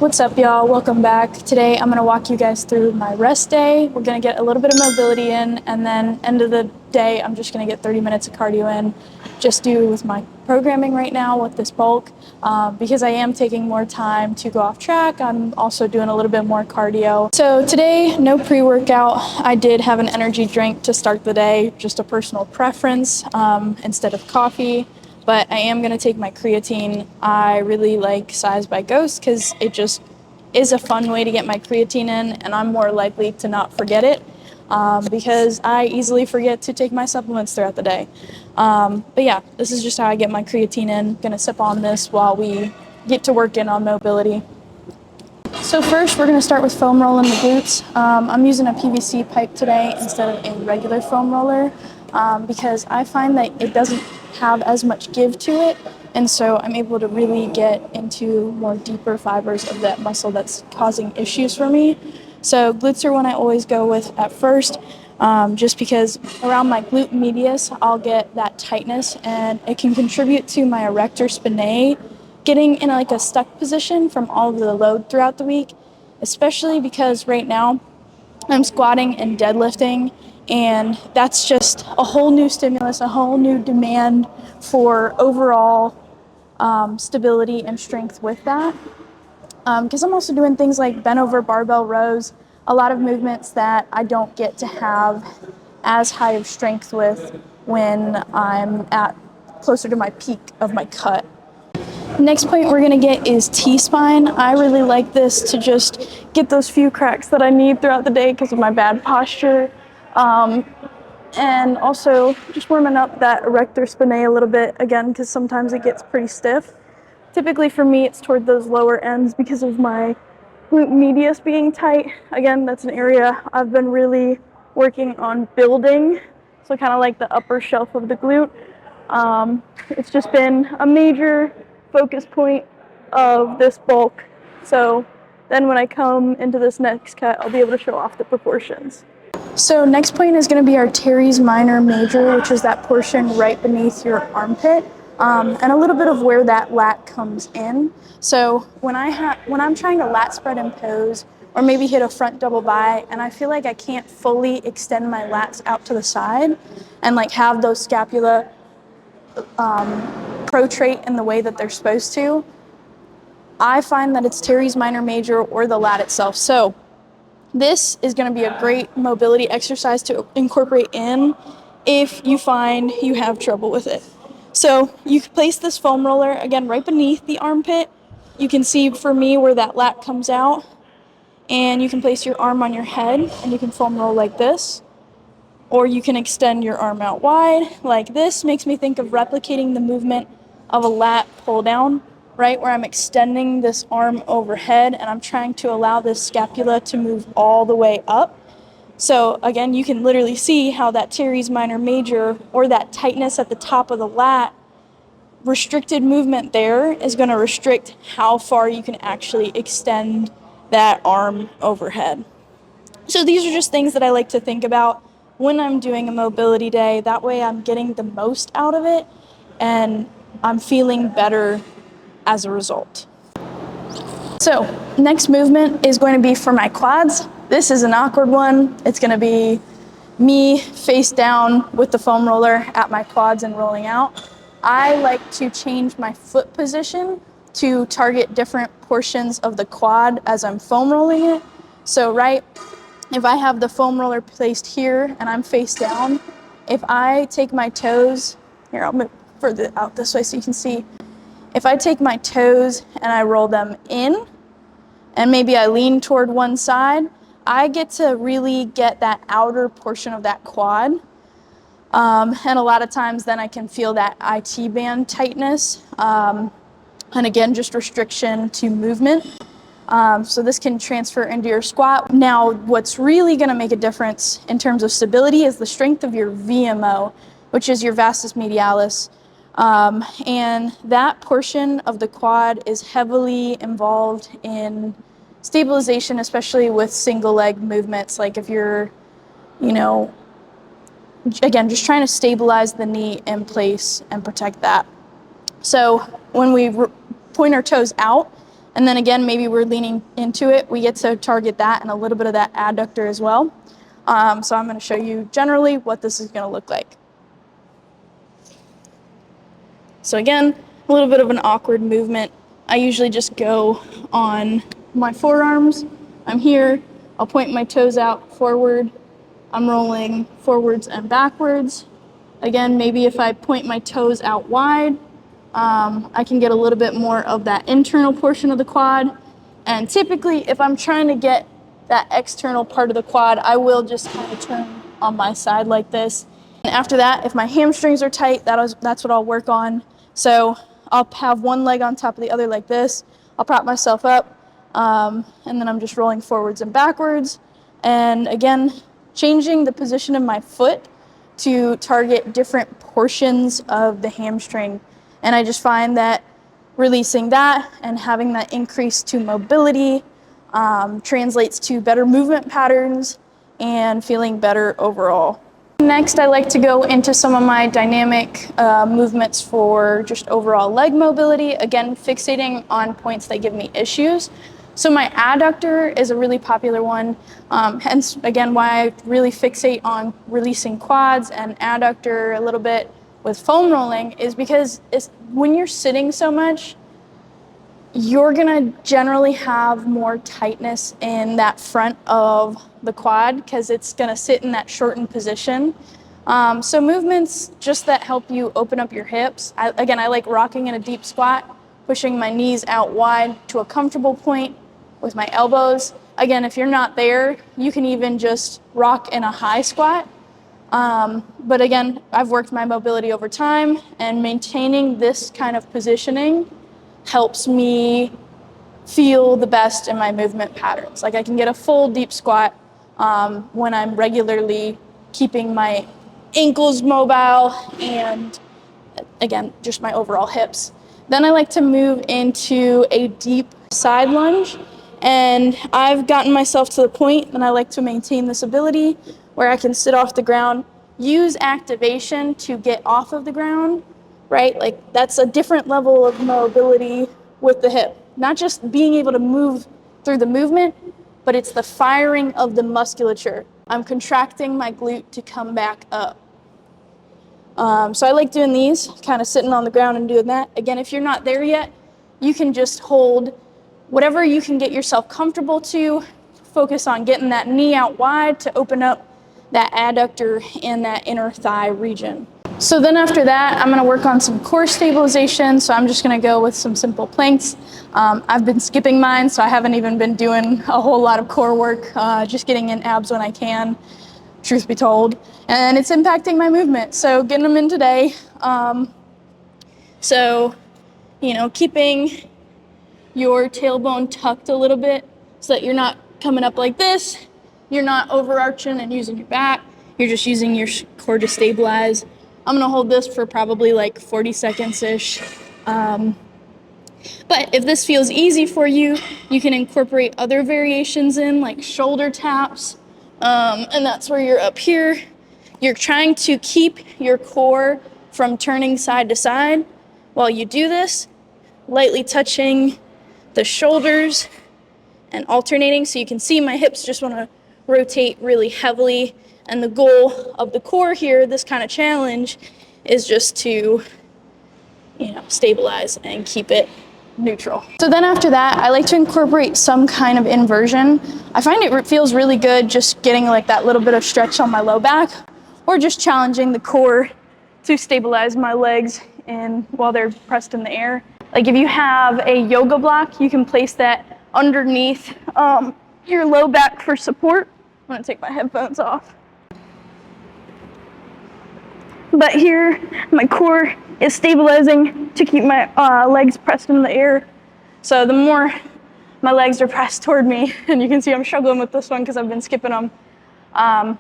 What's up, y'all? Welcome back. Today I'm going to walk you guys through my rest day. We're going to get a little bit of mobility in, and then end of the day I'm just going to get 30 minutes of cardio in, just due with my programming right now with this bulk. Because I am taking more time to go off track, I'm also doing a little bit more cardio. So today, no pre-workout. I did have an energy drink to start the day, just a personal preference instead of coffee. But I am going to take my creatine. I really like Size by Ghost because it just is a fun way to get my creatine in, and I'm more likely to not forget it because I easily forget to take my supplements throughout the day. But yeah, this is just how I get my creatine in. Going to sip on this while we get to work in on mobility. So first, we're going to start with foam rolling the glutes. I'm using a PVC pipe today instead of a regular foam roller because I find that it doesn't have as much give to it, and so I'm able to really get into more deeper fibers of that muscle that's causing issues for me. So glutes are one I always go with at first, just because around my glute medius, I'll get that tightness, and it can contribute to my erector spinae getting in like a stuck position from all of the load throughout the week, especially because right now I'm squatting and deadlifting, and that's just a whole new stimulus, a whole new demand for overall stability and strength with that. Because I'm also doing things like bent over barbell rows, a lot of movements that I don't get to have as high of strength with when I'm at closer to my peak of my cut. Next point we're gonna get is T-spine. I really like this to just get those few cracks that I need throughout the day because of my bad posture. And also just warming up that erector spinae a little bit, again, because sometimes it gets pretty stiff. Typically for me, it's toward those lower ends because of my glute medius being tight. Again, that's an area I've been really working on building. So kind of like the upper shelf of the glute. It's just been a major focus point of this bulk. So then when I come into this next cut, I'll be able to show off the proportions. So next point is going to be our teres minor major, which is that portion right beneath your armpit, and a little bit of where that lat comes in. So when I'm trying to lat spread and pose, or maybe hit a front double bi, and I feel like I can't fully extend my lats out to the side and like have those scapula protrate in the way that they're supposed to, I find that it's teres minor major or the lat itself. So this is going to be a great mobility exercise to incorporate in if you find you have trouble with it. So you can place this foam roller, again, right beneath the armpit. You can see for me where that lat comes out, and you can place your arm on your head and you can foam roll like this. Or you can extend your arm out wide like this. Makes me think of replicating the movement of a lat pull down, right, where I'm extending this arm overhead and I'm trying to allow this scapula to move all the way up. So again, you can literally see how that teres minor major, or that tightness at the top of the lat, restricted movement there is going to restrict how far you can actually extend that arm overhead. So these are just things that I like to think about when I'm doing a mobility day. That way I'm getting the most out of it and I'm feeling better as a result. So next movement is going to be for my quads. This is an awkward one. It's going to be me face down with the foam roller at my quads and rolling out. I like to change my foot position to target different portions of the quad as I'm foam rolling it. So if I have the foam roller placed here and I'm face down, if I take my toes, here I'll move further out this way so you can see. If I take my toes and I roll them in, and maybe I lean toward one side, I get to really get that outer portion of that quad. And a lot of times then I can feel that IT band tightness. And again, just restriction to movement. So this can transfer into your squat. Now, what's really going to make a difference in terms of stability is the strength of your VMO, which is your vastus medialis. And that portion of the quad is heavily involved in stabilization, especially with single leg movements. Like if you're, again, just trying to stabilize the knee in place and protect that. So when we point our toes out And then again, maybe we're leaning into it. We get to target that and a little bit of that adductor as well. So I'm going to show you generally what this is going to look like. So again, a little bit of an awkward movement. I usually just go on my forearms. I'm here. I'll point my toes out forward. I'm rolling forwards and backwards. Again, maybe if I point my toes out wide, I can get a little bit more of that internal portion of the quad. And typically, if I'm trying to get that external part of the quad, I will just kind of turn on my side like this. And after that, if my hamstrings are tight, that's what I'll work on. So I'll have one leg on top of the other like this. I'll prop myself up, and then I'm just rolling forwards and backwards. And again, changing the position of my foot to target different portions of the hamstring. And I just find that releasing that and having that increase to mobility translates to better movement patterns and feeling better overall. Next, I like to go into some of my dynamic movements for just overall leg mobility, again, fixating on points that give me issues. So my adductor is a really popular one, hence, again, why I really fixate on releasing quads and adductor a little bit with foam rolling is because when you're sitting so much, you're gonna generally have more tightness in that front of the quad because it's gonna sit in that shortened position. So movements just that help you open up your hips. I like rocking in a deep squat, pushing my knees out wide to a comfortable point with my elbows. Again, if you're not there, you can even just rock in a high squat. But again, I've worked my mobility over time, and maintaining this kind of positioning helps me feel the best in my movement patterns. Like I can get a full deep squat when I'm regularly keeping my ankles mobile and, again, just my overall hips. Then I like to move into a deep side lunge, and I've gotten myself to the point that I like to maintain this ability where I can sit off the ground, use activation to get off of the ground, right? Like that's a different level of mobility with the hip. Not just being able to move through the movement, but it's the firing of the musculature. I'm contracting my glute to come back up. So I like doing these, kind of sitting on the ground and doing that. Again, if you're not there yet, you can just hold whatever you can get yourself comfortable to. Focus on getting that knee out wide to open up that adductor and that inner thigh region. So then after that, I'm gonna work on some core stabilization. So I'm just gonna go with some simple planks. I've been skipping mine, so I haven't even been doing a whole lot of core work, just getting in abs when I can, truth be told. And it's impacting my movement, so getting them in today. So, keeping your tailbone tucked a little bit so that you're not coming up like this, you're not overarching and using your back, you're just using your core to stabilize. I'm gonna hold this for probably like 40 seconds-ish. But if this feels easy for you, you can incorporate other variations in, like shoulder taps, and that's where you're up here. You're trying to keep your core from turning side to side while you do this, lightly touching the shoulders and alternating. So you can see my hips just want to rotate really heavily. And the goal of the core here, this kind of challenge, is just to, stabilize and keep it neutral. So then after that, I like to incorporate some kind of inversion. I find it feels really good just getting like that little bit of stretch on my low back, or just challenging the core to stabilize my legs while they're pressed in the air. Like if you have a yoga block, you can place that underneath your low back for support. I'm gonna take my headphones off. But here, my core is stabilizing to keep my legs pressed in the air. So the more my legs are pressed toward me, and you can see I'm struggling with this one because I've been skipping them, the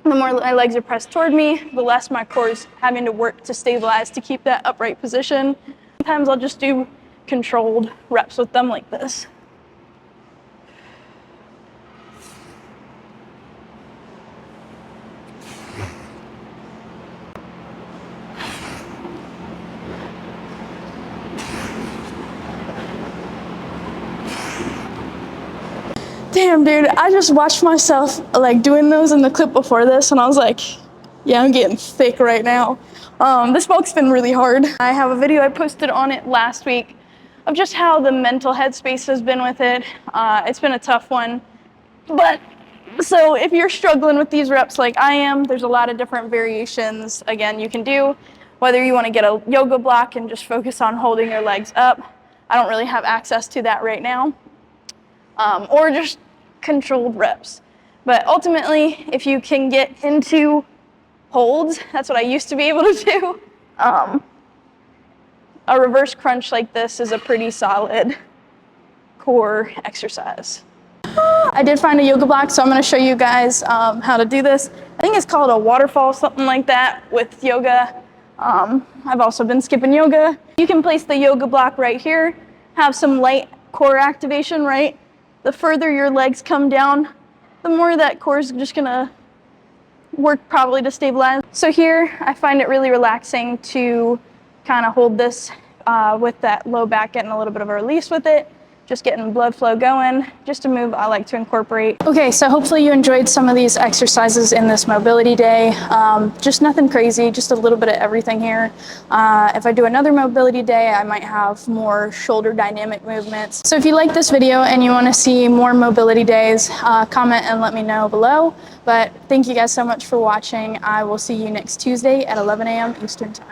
more my legs are pressed toward me, the less my core is having to work to stabilize to keep that upright position. Sometimes I'll just do controlled reps with them like this. damn, dude, I just watched myself like doing those in the clip before this, and I was like, yeah, I'm getting thick right now. This bulk's been really hard. I have a video I posted on it last week of just how the mental headspace has been with it. It's been a tough one, but so if you're struggling with these reps like I am, there's a lot of different variations, again, you can do, whether you want to get a yoga block and just focus on holding your legs up. I don't really have access to that right now. Or just controlled reps. But ultimately, if you can get into holds, that's what I used to be able to do. A reverse crunch like this is a pretty solid core exercise. I did find a yoga block, so I'm going to show you guys how to do this. I think it's called a waterfall, something like that, with yoga. I've also been skipping yoga. You can place the yoga block right here, have some light core activation, right? The further your legs come down, the more that core is just gonna work probably to stabilize. So here, I find it really relaxing to kind of hold this with that low back, getting a little bit of a release with it, just getting blood flow going, just a move I like to incorporate. Okay, so hopefully you enjoyed some of these exercises in this mobility day. Just nothing crazy, just a little bit of everything here. If I do another mobility day, I might have more shoulder dynamic movements. So if you like this video and you want to see more mobility days, comment and let me know below. But thank you guys so much for watching. I will see you next Tuesday at 11 a.m. Eastern Time.